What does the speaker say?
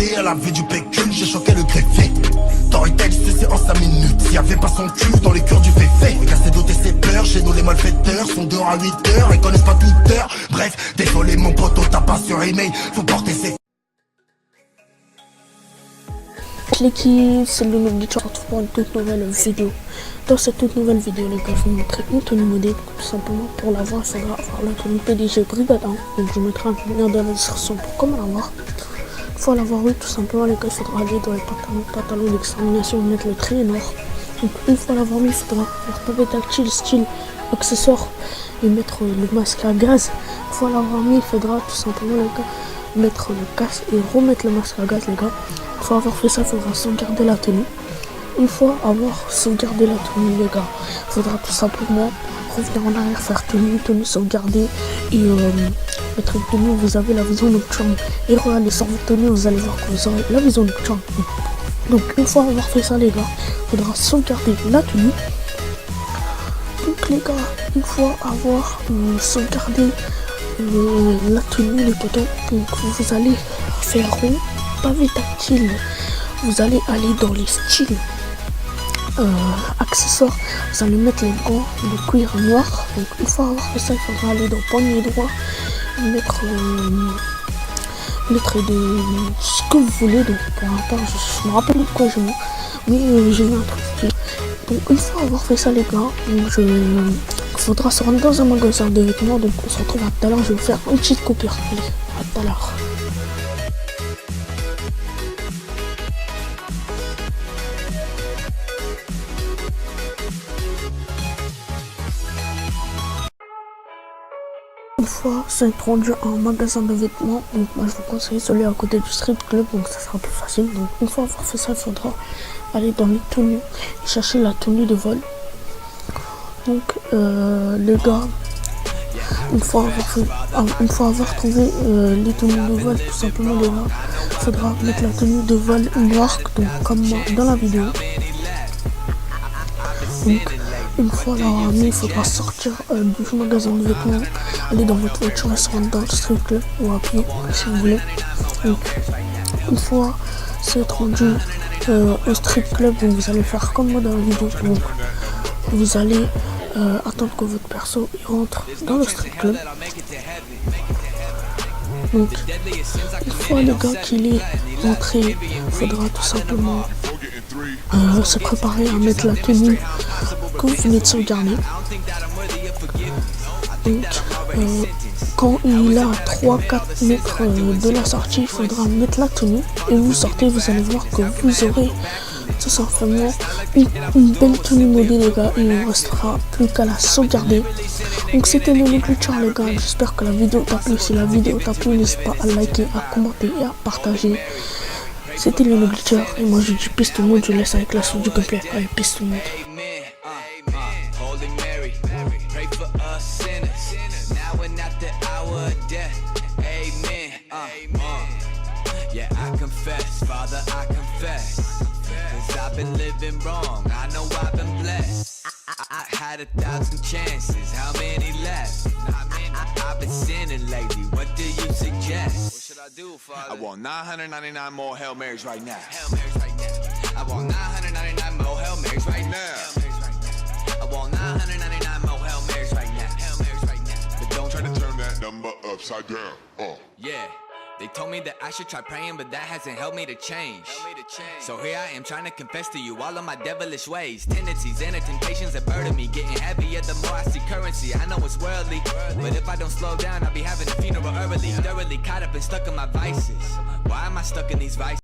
péché, elle avait du pécule, j'ai choqué le greffier. Storytale, c'est en 5 minutes. S'il y avait pas son cul dans les cœurs du féfé. Cassé doté ses peurs, chez nous les malfaiteurs sont dehors à 8h, ils connaissent pas Twitter. Bref, désolé mon poteau, t'as pas sur email, faut porter ses... L'équipe, c'est le nom du chat pour une toute nouvelle vidéo. Dans cette toute nouvelle vidéo, les gars, je vais vous montrer une tenue modèle. Tout simplement, pour l'avoir, il faudra avoir la tenue PDG Brigade 1. Donc, je mettrai un lien dans la description pour comment l'avoir. Une fois l'avoir eu, tout simplement, les gars, il faudra aller dans les pantalons d'examination et mettre le trait noir. Donc, une fois l'avoir mis, il faudra faire pavé tactile, style, accessoire et mettre le masque à gaz. Une fois l'avoir mis, il faudra tout simplement, les gars, mettre le casque et remettre le masque à gaz, les gars. Une fois avoir fait ça, il faudra sauvegarder la tenue. Une fois avoir sauvegardé la tenue, les gars, il faudra tout simplement revenir en arrière, faire tenue sauvegarder et mettre une tenue. Vous avez la vision nocturne et regardez sur votre tenue, vous allez voir que vous aurez la vision nocturne. Donc une fois avoir fait ça, les gars, il faudra sauvegarder la tenue. Donc les gars, une fois avoir sauvegardé la tenue, les potos, donc vous allez faire rond, pavé tactile. Vous allez aller dans les styles accessoires, vous allez mettre les gants de cuir noir. Donc une fois avoir fait ça, il faudra aller dans poignet droit, mettre de ce que vous voulez. Donc pour l'instant, je me rappelle de quoi je mets, mais j'ai mis un truc. Donc une fois avoir fait ça, les gars, il faudra se rendre dans un magasin de vêtements. Donc on se retrouve à tout à l'heure, je vais vous faire une petite coupure. Allez, à tout à l'heure. Une fois c'est rendu à un magasin de vêtements, donc moi je vous conseille celui à côté du strip club, donc ça sera plus facile. Donc une fois avoir fait ça, il faudra aller dans les tenues et chercher la tenue de vol. Donc les gars, une fois avoir trouvé les tenues de vol, tout simplement les gars, il faudra mettre la tenue de vol noire, donc comme dans la vidéo. Donc une fois l'avoir mis, il faudra sortir du magasin de vêtements, aller dans votre voiture et se rendre dans le strip club ou à pied si vous voulez. Donc une fois c'est rendu au strip club, donc vous allez faire comme moi dans la vidéo. Donc vous allez attendre que votre perso rentre dans le strip club. Donc une fois le gars qu'il est rentré, il faudra tout simplement se préparer à mettre la tenue que vous venez de sauvegarder. Donc quand il est à 3-4 mètres de la sortie, il faudra mettre la tenue et vous sortez, vous allez voir que vous aurez tout simplement une belle tenue modèle, les gars. Il ne restera plus qu'à la sauvegarder. Donc c'était le glitcher, les gars, j'espère que la vidéo t'a plu. Si la vidéo t'a plu, n'hésite pas à liker, à commenter et à partager. C'était le glitcher et moi je dis peace tout le monde, je laisse avec la suite du gameplay. Allez, peace tout le monde. Yeah, I confess, Father, I confess, 'cause I've been living wrong, I know I've been blessed. I had 1,000 chances, how many left? I've been sinning lately, what do you suggest? What should I do, Father? I want 999 more Hail Marys right now. Hail Marys right now. I want 999 more Hail Marys right now. I want 999 more Hail Marys right now. Hail Marys right now. But don't try to turn that number upside down. Yeah. They told me that I should try praying, but that hasn't helped me to change. So here I am trying to confess to you all of my devilish ways, tendencies and the temptations that burden me, getting heavier the more I see currency. I know it's worldly, but if I don't slow down, I'll be having a funeral early, thoroughly caught up and stuck in my vices. Why am I stuck in these vices?